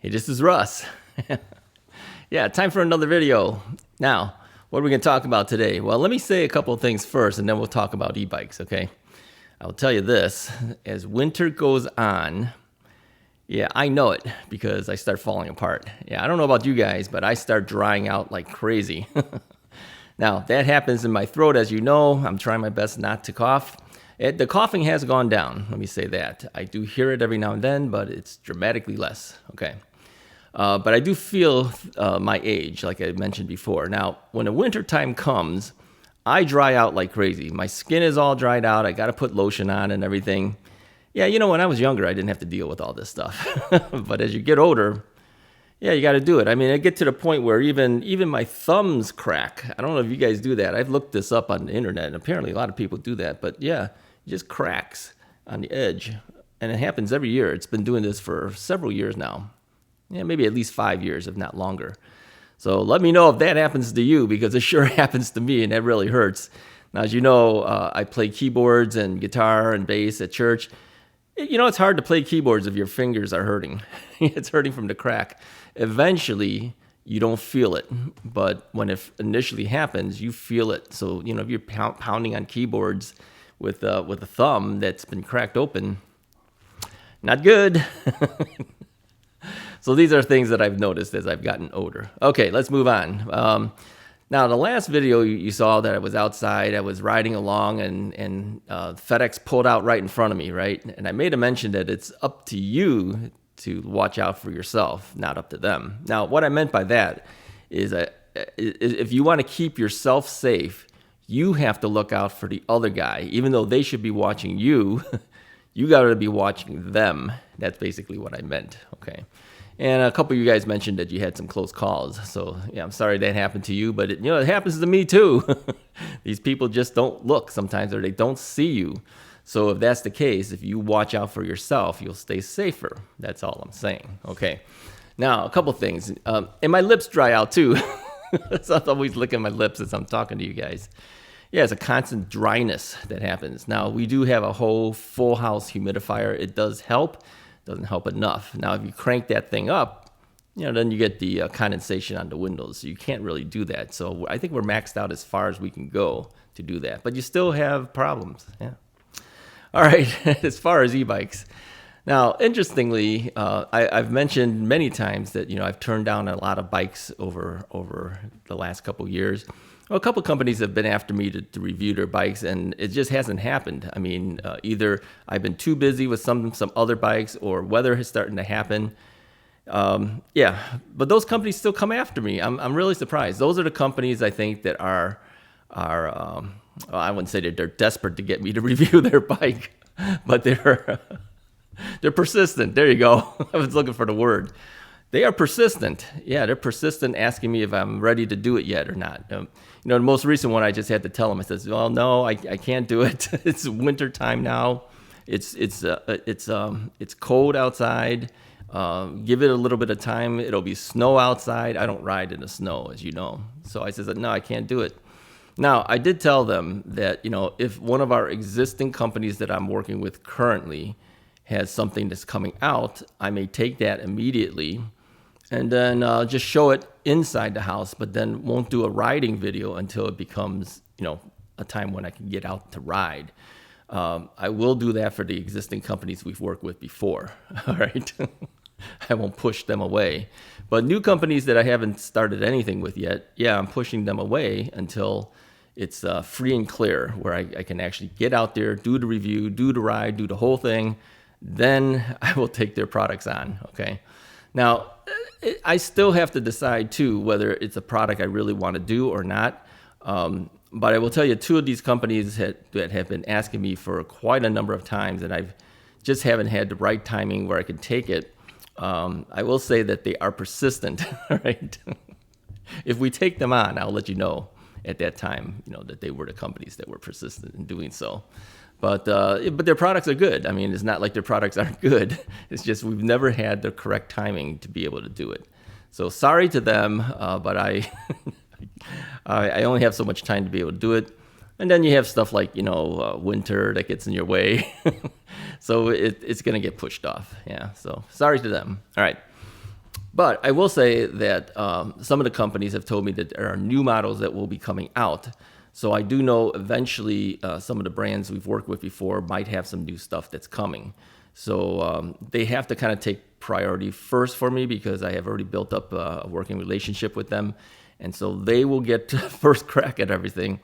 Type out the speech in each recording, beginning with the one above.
Hey, this is Russ. Yeah, time for another video. Now, what are we going to talk about today? Well, let me say a couple of things first, and then we'll talk about e-bikes, okay? I'll tell you this, as winter goes on, yeah, I know it because I start falling apart. Yeah, I don't know about you guys, but I start drying out like crazy. Now, that happens in my throat, as you know. I'm trying my best not to cough. The coughing has gone down, let me say that. I do hear it every now and then, but it's dramatically less, okay? But I do feel my age, like I mentioned before. Now, when the winter time comes, I dry out like crazy. My skin is all dried out. I got to put lotion on and everything. Yeah, you know, when I was younger, I didn't have to deal with all this stuff. But as you get older, yeah, you got to do it. I mean, I get to the point where even my thumbs crack. I don't know if you guys do that. I've looked this up on the internet, and apparently a lot of people do that. But yeah, it just cracks on the edge. And it happens every year. It's been doing this for several years now. Yeah, maybe at least 5 years, if not longer. So let me know if that happens to you, because it sure happens to me, and that really hurts. Now, as you know, I play keyboards and guitar and bass at church. You know, it's hard to play keyboards if your fingers are hurting. It's hurting from the crack. Eventually, you don't feel it. But when it initially happens, you feel it. So, you know, if you're pounding on keyboards with a thumb that's been cracked open, not good. So these are things that I've noticed as I've gotten older. Okay, let's move on. Now, the last video you saw that I was outside, I was riding along, and FedEx pulled out right in front of me, right? And I made a mention that it's up to you to watch out for yourself, not up to them. Now, what I meant by that is if you want to keep yourself safe, you have to look out for the other guy. Even though they should be watching you, you got to be watching them. That's basically what I meant, okay? And a couple of you guys mentioned that you had some close calls. So, yeah, I'm sorry that happened to you, but it happens to me too. These people just don't look sometimes, or they don't see you. So if that's the case, if you watch out for yourself, you'll stay safer. That's all I'm saying, okay? Now, a couple things. And my lips dry out too. So I'm always licking at my lips as I'm talking to you guys. Yeah, it's a constant dryness that happens. Now, we do have a whole full house humidifier. It does help. Doesn't help enough. Now, if you crank that thing up, then you get the condensation on the windows. So you can't really do that. So I think we're maxed out as far as we can go to do that. But you still have problems. Yeah. All right. As far as e-bikes. Now, interestingly, I've mentioned many times that, I've turned down a lot of bikes over the last couple of years. Well, a couple companies have been after me to review their bikes, and it just hasn't happened. I mean, either I've been too busy with some other bikes, or weather is starting to happen. Yeah, but those companies still come after me. I'm really surprised. Those are the companies I think that are well, I wouldn't say that they're desperate to get me to review their bike, but they're persistent. There you go. I was looking for the word. They are persistent. Yeah, they're persistent, asking me if I'm ready to do it yet or not. The most recent one, I just had to tell them. I said, "Well, no, I can't do it. It's winter time now. It's cold outside. Give it a little bit of time. It'll be snow outside. I don't ride in the snow, as you know. So I said, no, I can't do it. Now, I did tell them that if one of our existing companies that I'm working with currently has something that's coming out, I may take that immediately and then just show it inside the house, but then won't do a riding video until it becomes, a time when I can get out to ride. I will do that for the existing companies we've worked with before, all right? I won't push them away. But new companies that I haven't started anything with yet, yeah, I'm pushing them away until it's free and clear, where I can actually get out there, do the review, do the ride, do the whole thing. Then I will take their products on, okay? Now, I still have to decide, too, whether it's a product I really want to do or not. But I will tell you, two of these companies that have been asking me for quite a number of times, and I've just haven't had the right timing where I can take it. I will say that they are persistent, right? If we take them on, I'll let you know at that time, that they were the companies that were persistent in doing so. But their products are good. I mean, it's not like their products aren't good. It's just we've never had the correct timing to be able to do it. So sorry to them, but I only have so much time to be able to do it. And then you have stuff like, winter that gets in your way. So it's going to get pushed off. Yeah, so sorry to them. All right. But I will say that some of the companies have told me that there are new models that will be coming out. So I do know eventually some of the brands we've worked with before might have some new stuff that's coming. So they have to kind of take priority first for me because I have already built up a working relationship with them. And so they will get first crack at everything.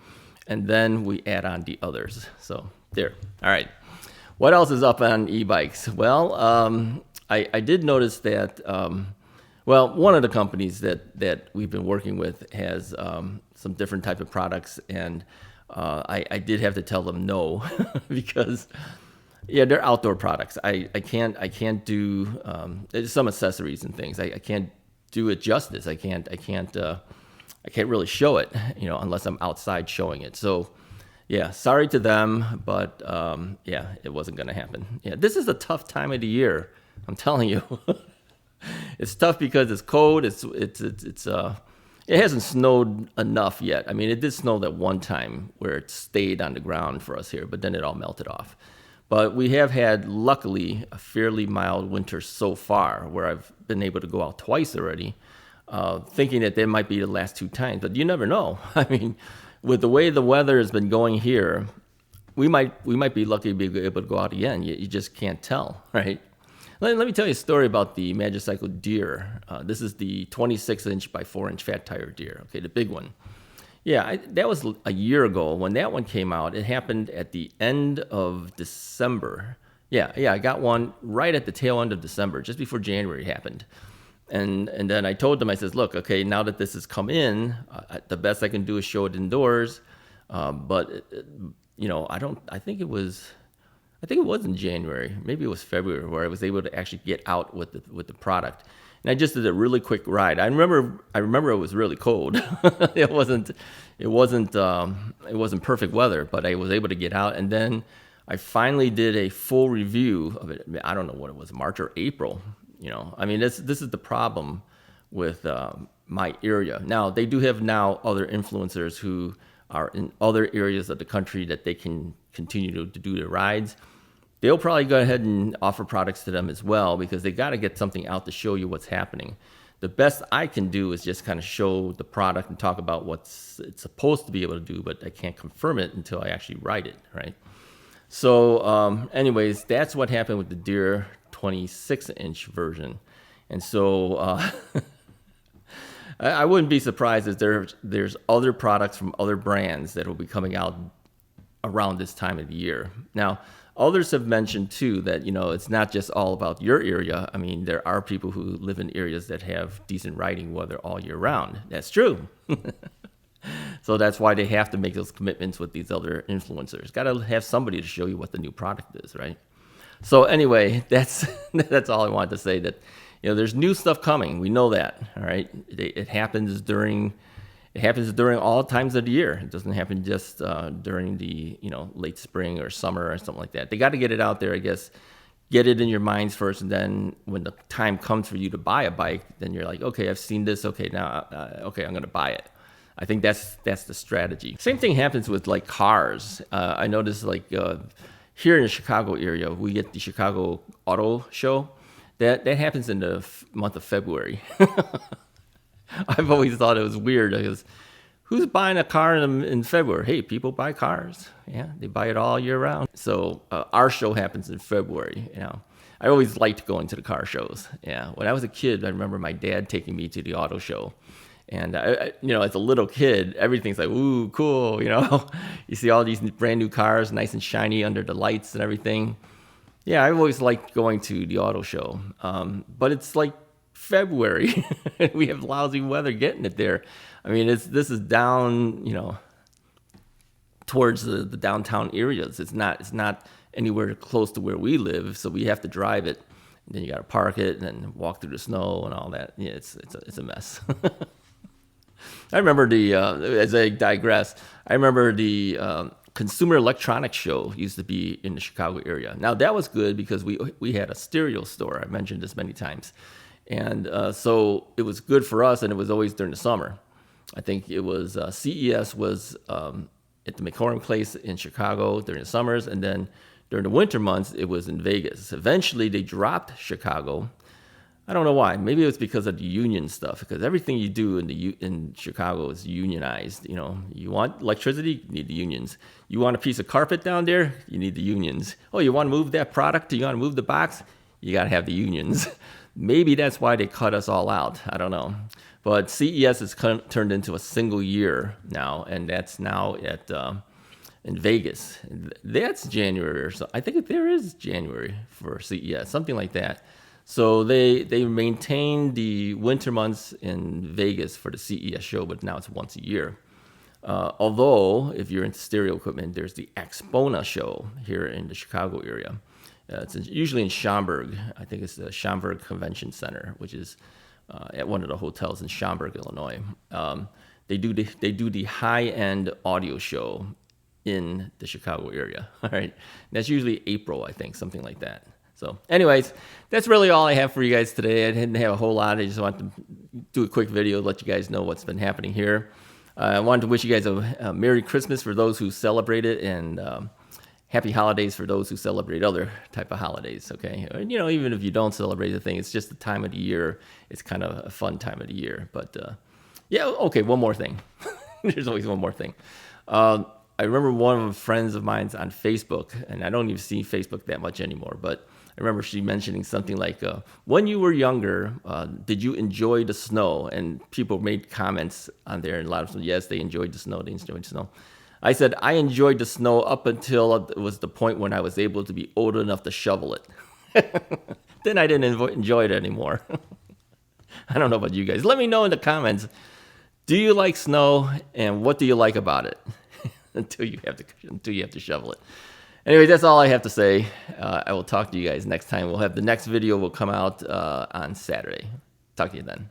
And then we add on the others. So there. All right. What else is up on e-bikes? Well, I did notice that, one of the companies that we've been working with has some different type of products. And I did have to tell them no because, yeah, they're outdoor products. I can't do there's some accessories and things. I can't do it justice. I can't really show it, unless I'm outside showing it. So, yeah, sorry to them, but yeah, it wasn't going to happen. Yeah, this is a tough time of the year. I'm telling you, it's tough because it's cold. It hasn't snowed enough yet. I mean, it did snow that one time where it stayed on the ground for us here, but then it all melted off. But we have had, luckily, a fairly mild winter so far, where I've been able to go out twice already. Thinking that there might be the last 2 times, but you never know. I mean, with the way the weather has been going here, we might be lucky to be able to go out again. You just can't tell, right? Let me tell you a story about the Magicycle Deer. This is the 26-inch by 4-inch fat tire deer. Okay, the big one. Yeah, that was a year ago when that one came out. It happened at the end of December. Yeah, I got one right at the tail end of December, just before January happened. And then I told them, I says, look, okay, now that this has come in, the best I can do is show it indoors. But I think it was in January, maybe it was February, where I was able to actually get out with the product. And I just did a really quick ride. I remember it was really cold. It wasn't perfect weather, but I was able to get out. And then I finally did a full review of it. I don't know what it was, March or April. I mean, this is the problem with my area. Now, they do have now other influencers who are in other areas of the country that they can continue to do their rides. They'll probably go ahead and offer products to them as well because they got to get something out to show you what's happening. The best I can do is just kind of show the product and talk about what it's supposed to be able to do, but I can't confirm it until I actually ride it, right? So anyways, that's what happened with the Deer 26-inch version. And so I wouldn't be surprised if there's other products from other brands that will be coming out around this time of the year. Now, others have mentioned too that, it's not just all about your area. I mean, there are people who live in areas that have decent riding weather all year round. That's true. So that's why they have to make those commitments with these other influencers. Got to have somebody to show you what the new product is, right? So anyway, that's all I wanted to say. That there's new stuff coming. We know that, all right. It happens during all times of the year. It doesn't happen just during the late spring or summer or something like that. They got to get it out there, I guess. Get it in your minds first, and then when the time comes for you to buy a bike, then you're like, okay, I've seen this. Okay, now, I'm going to buy it. I think that's the strategy. Same thing happens with like cars. I noticed here in the Chicago area, we get the Chicago Auto Show. That happens in the month of February. I've always thought it was weird because who's buying a car in February? Hey, people buy cars. Yeah, they buy it all year round. So our show happens in February. I always liked going to the car shows. Yeah, when I was a kid, I remember my dad taking me to the auto show. And, as a little kid, everything's like, ooh, cool, You see all these brand new cars, nice and shiny under the lights and everything. Yeah, I always liked going to the auto show. But it's like February. We have lousy weather getting it there. I mean, this is down, towards the downtown areas. It's not anywhere close to where we live, so we have to drive it. And then you got to park it and then walk through the snow and all that. Yeah, it's a mess. I remember as I digress, I remember the Consumer Electronics Show used to be in the Chicago area. Now, that was good because we had a stereo store. I mentioned this many times. And so it was good for us, and it was always during the summer. I think it was CES was at the McCormick Place in Chicago during the summers, and then during the winter months, it was in Vegas. Eventually, they dropped Chicago. I don't know why. Maybe it was because of the union stuff. Because everything you do in Chicago is unionized. You know, you want electricity, you need the unions. You want a piece of carpet down there, you need the unions. Oh, you want to move that product? You want to move the box? You got to have the unions. Maybe that's why they cut us all out. I don't know. But CES has turned into a single year now, and that's now at in Vegas. That's January or so. I think there is January for CES, something like that. So they maintain the winter months in Vegas for the CES show, but now it's once a year. Although, if you're into stereo equipment, there's the Expona show here in the Chicago area. It's usually in Schaumburg. I think it's the Schaumburg Convention Center, which is at one of the hotels in Schaumburg, Illinois. They do the high-end audio show in the Chicago area. All right, that's usually April, I think, something like that. So, anyways, that's really all I have for you guys today. I didn't have a whole lot. I just wanted to do a quick video, let you guys know what's been happening here. I wanted to wish you guys a Merry Christmas for those who celebrate it, and Happy Holidays for those who celebrate other type of holidays, okay? You know, even if you don't celebrate the thing, it's just the time of the year. It's kind of a fun time of the year. But, yeah, okay, one more thing. There's always one more thing. I remember one of the friends of mine's on Facebook, and I don't even see Facebook that much anymore, but I remember she mentioning something like, when you were younger, did you enjoy the snow? And people made comments on there, and a lot of them, yes, they enjoyed the snow, they enjoyed the snow. I said, I enjoyed the snow up until it was the point when I was able to be old enough to shovel it. Then I didn't enjoy it anymore. I don't know about you guys. Let me know in the comments, do you like snow, and what do you like about it? until you have to shovel it. Anyway, that's all I have to say. I will talk to you guys next time. The next video will come out on Saturday. Talk to you then.